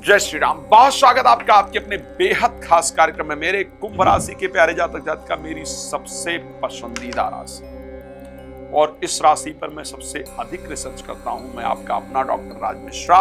जय श्री राम। बहुत स्वागत आपका आपके अपने बेहद खास कार्यक्रम में। मेरे कुंभ राशि के प्यारे जातक जातिका मेरी सबसे पसंदीदा राशि और इस राशि पर मैं सबसे अधिक रिसर्च करता हूं। मैं आपका अपना डॉक्टर राज मिश्रा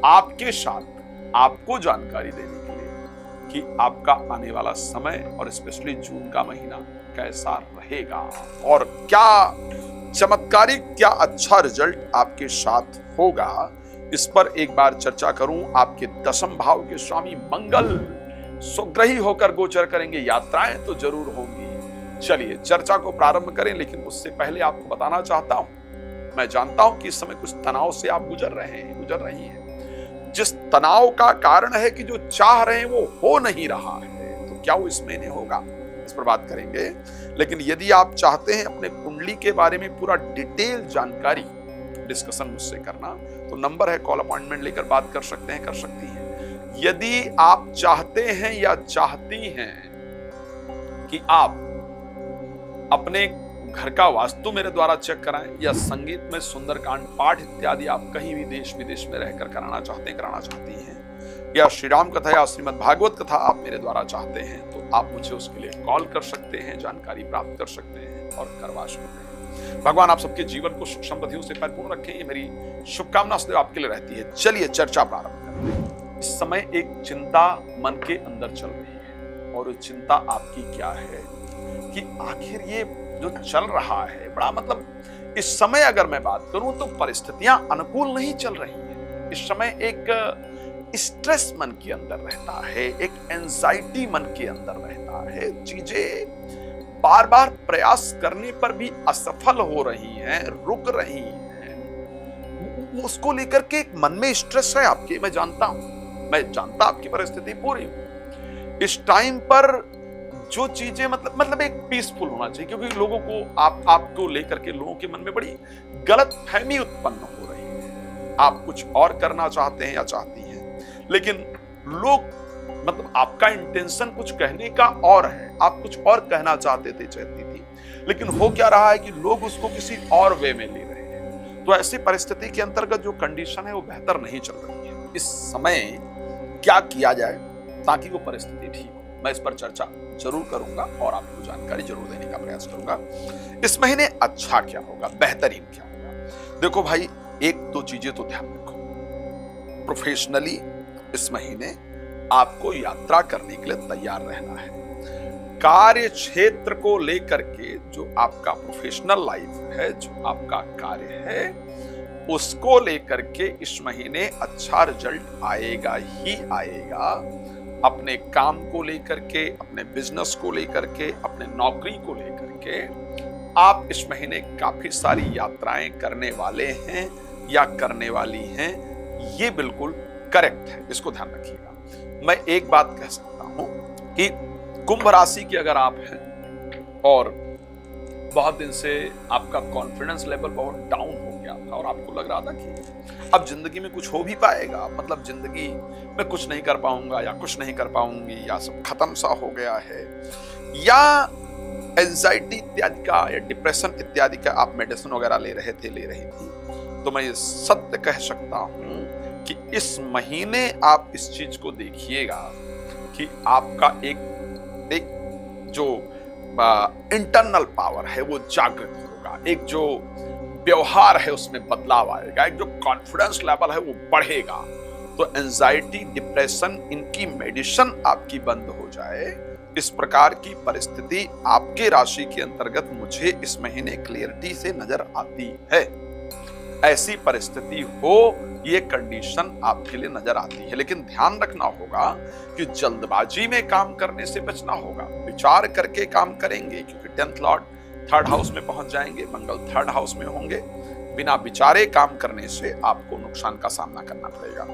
आपके साथ आपको जानकारी देने के लिए कि आपका आने वाला समय और स्पेशली जून का महीना कैसा रहेगा और क्या चमत्कारिक, क्या अच्छा रिजल्ट आपके साथ होगा, इस पर एक बार चर्चा करूं। आपके दशम भाव के स्वामी मंगल स्वग्रही होकर गोचर करेंगे, यात्राएं तो जरूर होंगी। चलिए चर्चा को प्रारंभ करें, लेकिन उससे पहले आपको बताना चाहता हूं, मैं जानता हूं कि इस समय कुछ तनाव से आप गुजर रही हैं। जिस तनाव का कारण है कि जो चाह रहे हैं वो हो नहीं रहा है, तो क्या वो इस महीने होगा, इस पर बात करेंगे। लेकिन यदि आप चाहते हैं अपने कुंडली के बारे में पूरा डिटेल जानकारी डिस्कशन मुझसे करना, तो नंबर है, कॉल अपॉइंटमेंट लेकर बात कर सकते हैं, कर सकती हैं। यदि आप चाहते हैं या चाहती हैं कि आप अपने घर का वास्तु मेरे द्वारा चेक कराएं या संगीत में सुंदरकांड पाठ इत्यादि आप कहीं भी देश विदेश में रहकर कराना चाहती हैं, या श्री राम कथा या श्रीमद् भागवत कथा आप मेरे द्वारा चाहते हैं, तो आप मुझे उसके लिए कॉल कर सकते हैं, जानकारी प्राप्त कर सकते हैं और करवा सकते हैं। भगवान आप सबके जीवन को सुख समृद्धियों से परिपूर्ण रखें, ये मेरी शुभकामना सदैव आपके लिए रहती है। चलिए चर्चा प्रारंभ करते हैं। इस समय एक चिंता मन के अंदर चल रही है और चिंता आपकी क्या है कि आखिर ये जो चल रहा है बड़ा, मतलब इस समय अगर मैं बात करूं तो परिस्थितियां अनुकूल नहीं चल रही है। इस समय एक स्ट्रेस मन के अंदर रहता है, एक एंजाइटी मन के अंदर रहता है, चीजें बार बार प्रयास करने पर भी असफल हो रही हैं, रुक रही हैं। उसको लेकर के एक मन में स्ट्रेस है आपके, मैं जानता आपकी परिस्थिति पूरी। इस टाइम पर जो चीजें मतलब एक पीसफुल होना चाहिए, क्योंकि लोगों को आपको लेकर के लोगों के मन में बड़ी गलत फहमी उत्पन्न हो रही है। आप कुछ और करना चाहते हैं या चाहती हैं, लेकिन लोग आपका इंटेंशन कुछ कहने का और है, आप कुछ और कहना चाहती थी, लेकिन हो क्या रहा है कि लोग उसको किसी और वे में ले रहे हैं। तो ऐसी परिस्थिति के अंतर्गत जो कंडीशन है वो बेहतर नहीं चल रही है। इस समय क्या किया जाए ताकि वो परिस्थिति ठीक हो, मैं इस पर चर्चा जरूर करूंगा और आपको जानकारी जरूर देने का प्रयास करूंगा। इस महीने अच्छा क्या होगा, बेहतरीन क्या होगा। देखो भाई, एक दो चीजें तो ध्यान रखो। प्रोफेशनली इस महीने आपको यात्रा करने के लिए तैयार रहना है। कार्य क्षेत्र को लेकर के जो आपका प्रोफेशनल लाइफ है, जो आपका कार्य है, उसको लेकर के इस महीने अच्छा रिजल्ट आएगा ही आएगा। अपने काम को लेकर के, अपने बिजनेस को लेकर के, अपने नौकरी को लेकर के आप इस महीने काफी सारी यात्राएं करने वाले हैं या करने वाली हैं। ये बिल्कुल करेक्ट है, इसको ध्यान रखिएगा। मैं एक बात कह सकता हूं कि कुंभ राशि के अगर आप हैं और बहुत दिन से आपका कॉन्फिडेंस लेवल बहुत डाउन हो गया था और आपको लग रहा था कि अब जिंदगी में कुछ हो भी पाएगा, मतलब जिंदगी में कुछ नहीं कर पाऊंगा या कुछ नहीं कर पाऊंगी या सब खत्म सा हो गया है, या एंजाइटी इत्यादि का या डिप्रेशन इत्यादि का आप मेडिसिन वगैरह ले रही थी, तो मैं ये सत्य कह सकता हूं कि इस महीने आप इस चीज को देखिएगा कि आपका एक जो इंटरनल पावर है वो जागृत होगा, एक जो व्यवहार है उसमें बदलाव आएगा, एक जो कॉन्फिडेंस लेवल है वो बढ़ेगा। तो एंजाइटी, डिप्रेशन, इनकी मेडिसिन आपकी बंद हो जाए, इस प्रकार की परिस्थिति आपके राशि के अंतर्गत मुझे इस महीने क्लियरिटी से नजर आती है। ऐसी परिस्थिति हो, ये कंडीशन आपके लिए नजर आती है। लेकिन ध्यान रखना होगा कि जल्दबाजी में काम करने से बचना होगा, विचार करके काम करेंगे, क्योंकि 10th लॉर्ड 3rd हाउस में पहुंच जाएंगे, मंगल 3rd हाउस में होंगे। बिना विचारे काम करने से आपको नुकसान का सामना करना पड़ेगा।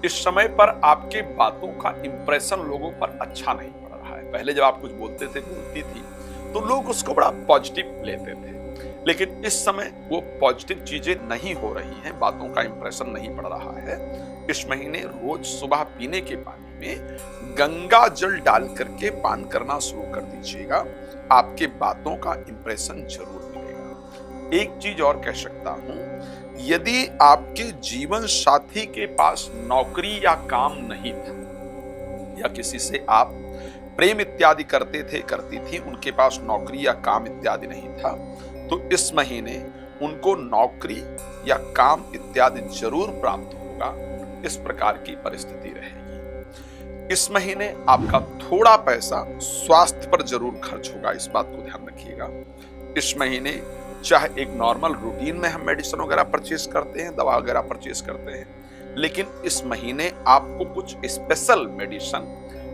इस समय पर आपके बातों का इंप्रेशन लोगों पर अच्छा नहीं पड़ रहा है। पहले जब आप कुछ बोलती थी तो लोग उसको बड़ा पॉजिटिव लेते थे, लेकिन इस समय वो पॉजिटिव चीजें नहीं हो रही हैं, बातों का इंप्रेशन नहीं पड़ रहा है। इस महीने रोज सुबह पीने के पानी में गंगा जल डाल करके पान करना शुरू कर दीजिएगा, आपके बातों का इंप्रेशन जरूर मिलेगा। एक चीज और कह सकता हूं, यदि आपके जीवन साथी के पास नौकरी या काम नहीं था, या किसी से आप प्रेम इत्यादि करते थे, करती थी, उनके पास नौकरी या काम इत्यादि नहीं था, तो इस महीने उनको नौकरी या काम इत्यादि जरूर प्राप्त होगा। इस प्रकार की परिस्थिति रहेगी। इस महीने आपका थोड़ा पैसा स्वास्थ्य पर जरूर खर्च होगा, इस बात को ध्यान रखिएगा। इस महीने चाहे एक नॉर्मल रूटीन में हम मेडिसिन वगैरह परचेस करते हैं, दवा वगैरह परचेस करते हैं, लेकिन इस महीने आपको कुछ स्पेशल मेडिसिन,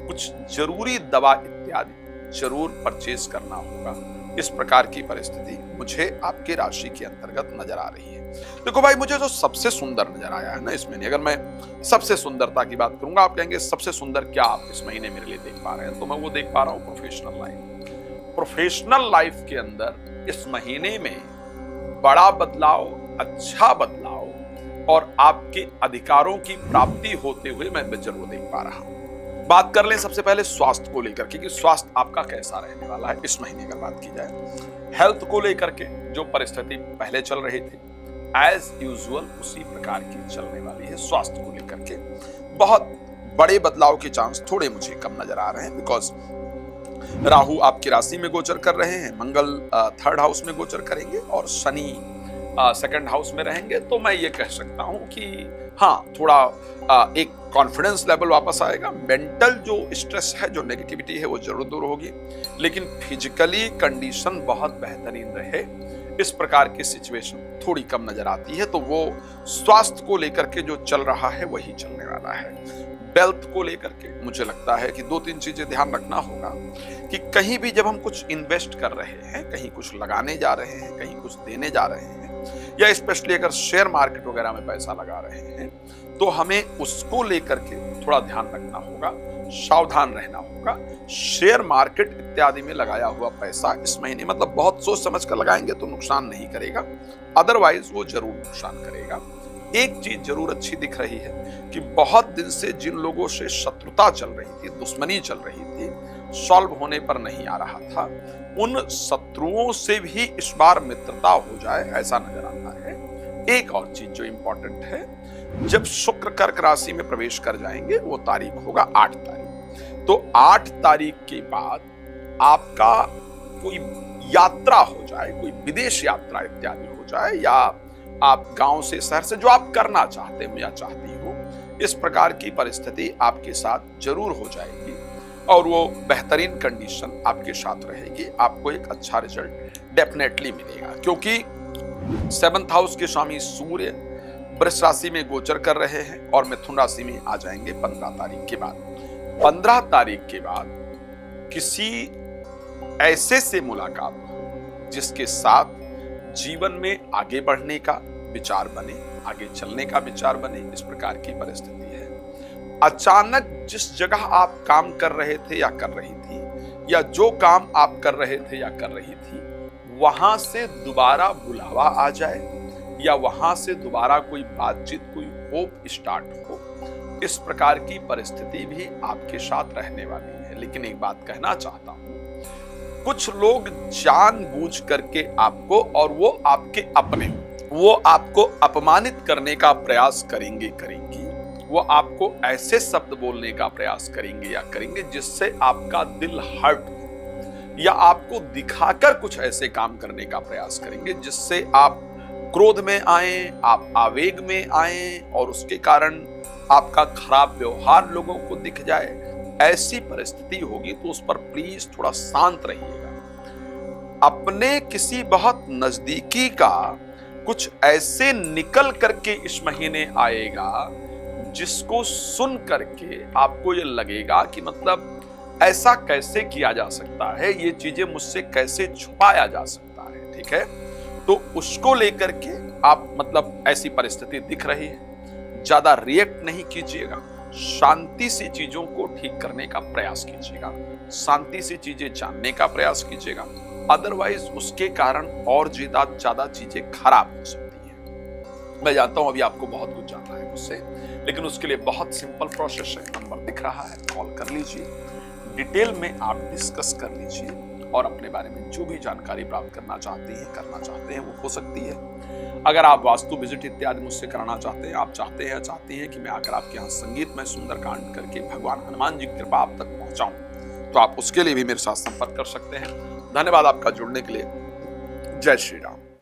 कुछ जरूरी दवा इत्यादि जरूर परचेस करना होगा। इस प्रकार की परिस्थिति मुझे आपकी राशि के अंतर्गत नजर आ रही है। देखो भाई, मुझे जो सबसे सुंदर नजर आया है ना इस महीने, अगर मैं सबसे सुंदरता की बात करूंगा, आप कहेंगे सबसे सुंदर क्या आप इस महीने मेरे लिए देख पा रहे हैं, तो मैं वो देख पा रहा हूं प्रोफेशनल लाइफ। प्रोफेशनल लाइफ के अंदर इस महीने में बड़ा बदलाव, अच्छा बदलाव और आपके अधिकारों की प्राप्ति होते हुए मैं जरूर देख पा रहा हूं। बात कर लें सबसे पहले स्वास्थ्य को लेकर के कि स्वास्थ्य आपका कैसा रहने वाला है इस महीने। अगर बात की जाए हेल्थ को लेकर के, जो परिस्थिति पहले चल रही थी एज यूजुअल उसी प्रकार की चलने वाली है। स्वास्थ्य को लेकर के बहुत बड़े बदलाव के चांस थोड़े मुझे कम नजर आ रहे हैं, बिकॉज राहु आपकी राशि में गोचर कर रहे हैं, मंगल थर्ड हाउस में गोचर करेंगे और शनि सेकंड हाउस में रहेंगे। तो मैं ये कह सकता हूं कि हाँ, थोड़ा एक कॉन्फिडेंस लेवल वापस आएगा। मेंटल जो स्ट्रेस है, जो नेगेटिविटी है, वो जरूर दूर होगी, लेकिन फिजिकली कंडीशन बहुत बेहतरीन रहे, इस प्रकार की सिचुएशन थोड़ी कम नजर आती है। तो वो स्वास्थ्य को लेकर के जो चल रहा है वही चलने वाला है। वेल्थ को लेकर के मुझे लगता है कि 2-3 चीजें ध्यान रखना होगा कि कहीं भी जब हम कुछ इन्वेस्ट कर रहे हैं, कहीं कुछ लगाने जा रहे हैं, कहीं कुछ देने जा रहे हैं, या स्पेशली अगर शेयर मार्केट वगैरह में पैसा लगा रहे हैं, तो हमें उसको लेकर के थोड़ा ध्यान रखना होगा, सावधान रहना होगा। शेयर मार्केट इत्यादि में लगाया हुआ पैसा इस महीने मतलब बहुत सोच समझ कर लगाएंगे तो नुकसान नहीं करेगा, अदरवाइज वो जरूर नुकसान करेगा। एक चीज जरूर अच्छी दिख रही है कि बहुत दिन से जिन लोगों से शत्रुता चल रही थी, दुश्मनी चल रही थी, सॉल्व होने पर नहीं आ रहा था, उन शत्रुओं से भी इस बार मित्रता हो जाए ऐसा नजर आता है। एक और चीज जो इंपॉर्टेंट है, जब शुक्र कर्क राशि में प्रवेश कर जाएंगे, वो तारीख होगा 8 तारीख। तो 8 तारीख के बाद आपका कोई यात्रा हो जाए, कोई विदेश यात्रा इत्यादि हो जाए, या आप गांव से शहर से जो आप करना चाहते हो या चाहती हो, इस प्रकार की परिस्थिति आपके साथ जरूर हो जाएगी और वो बेहतरीन कंडीशन आपके साथ रहेगी। आपको एक अच्छा रिजल्ट डेफिनेटली मिलेगा, क्योंकि 7th हाउस के स्वामी सूर्य वृष राशि में गोचर कर रहे हैं और मिथुन राशि में आ जाएंगे 15 तारीख के बाद। 15 तारीख के बाद किसी ऐसे से मुलाकात हो जिसके साथ जीवन में आगे बढ़ने का विचार बने, आगे चलने का विचार बने, इस प्रकार की परिस्थिति है। अचानक जिस जगह आप काम कर रहे थे या कर रही थी, या जो काम आप कर रहे थे या कर रही थी, वहां से दोबारा बुलावा आ जाए, या वहां से दोबारा कोई बातचीत, कोई होप स्टार्ट हो, इस प्रकार की परिस्थिति भी आपके साथ रहने वाली है। लेकिन एक बात कहना चाहता हूं, कुछ लोग जानबूझ करके आपको, और वो आपके अपने, वो आपको अपमानित करने का प्रयास करेंगी, वो आपको ऐसे शब्द बोलने का प्रयास करेंगे या करेंगे जिससे आपका दिल हर्ट हो, या आपको दिखाकर कुछ ऐसे काम करने का प्रयास करेंगे जिससे आप क्रोध में आए, आप आवेग में आए और उसके कारण आपका खराब व्यवहार लोगों को दिख जाए। ऐसी परिस्थिति होगी तो उस पर प्लीज थोड़ा शांत रहिएगा। अपने किसी बहुत नजदीकी का कुछ ऐसे निकल करके इस महीने आएगा जिसको सुन करके आपको ये लगेगा कि मतलब ऐसा कैसे किया जा सकता है, ये चीजें मुझसे कैसे छुपाया जा सकता है, ठीक है। तो उसको लेकर के आप मतलब ऐसी परिस्थिति दिख रही है, ज्यादा रिएक्ट नहीं कीजिएगा, शांति से चीजों को ठीक करने का प्रयास कीजिएगा, शांति से चीजें जानने का प्रयास कीजिएगा, अदरवाइज उसके कारण और ज्यादा चीजें खराब हो सकती हैं। मैं जानता हूं अभी आपको बहुत कुछ जानना है मुझसे, लेकिन उसके लिए बहुत सिंपल प्रोसेस है। नंबर दिख रहा है, कॉल कर लीजिए, डिटेल में आप डिस्कस कर लीजिए और अपने बारे में जो भी जानकारी प्राप्त करना चाहते हैं वो हो सकती है। अगर आप वास्तु विजिट इत्यादि मुझसे कराना चाहते हैं, आप चाहते हैं कि मैं आकर आपके यहाँ संगीतमय सुंदरकांड करके भगवान हनुमान जी की कृपा आप तक पहुंचाऊं, तो आप उसके लिए भी मेरे साथ संपर्क कर सकते हैं। धन्यवाद आपका जुड़ने के लिए। जय श्री राम।